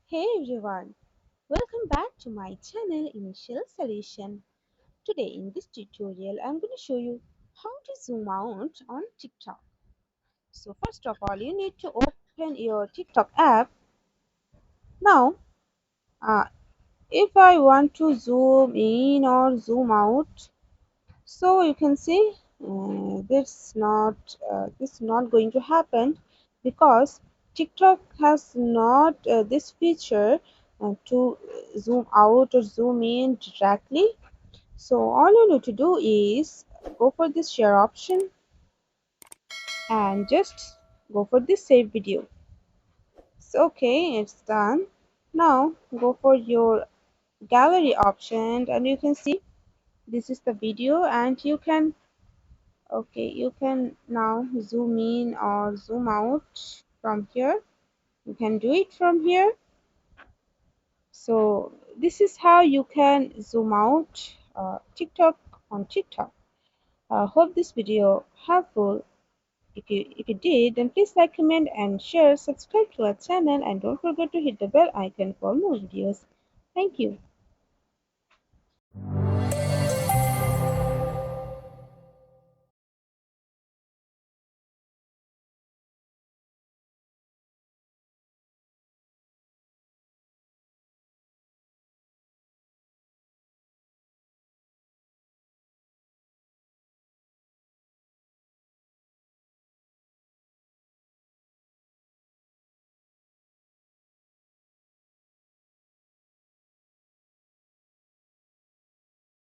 Hey everyone, welcome back to my channel Initial Solution. Today in this tutorial I'm going to show you how to zoom out on TikTok. So first of all you need to open your TikTok app. Now uh, if I want to zoom in or zoom out, so you can see this not going to happen because TikTok has not this feature to zoom out or zoom in directly. So all you need to do is go for this share option and just go for this save video. So okay, it's done. Now go for your gallery option and you can see this is the video, and you can you can now zoom in or zoom out from here. You can do it from here. So this is how you can zoom out TikTok on TikTok. Hope this video helpful. If you did, then please like, comment, and share. Subscribe to our channel, and don't forget to hit the bell icon for more videos. Thank you.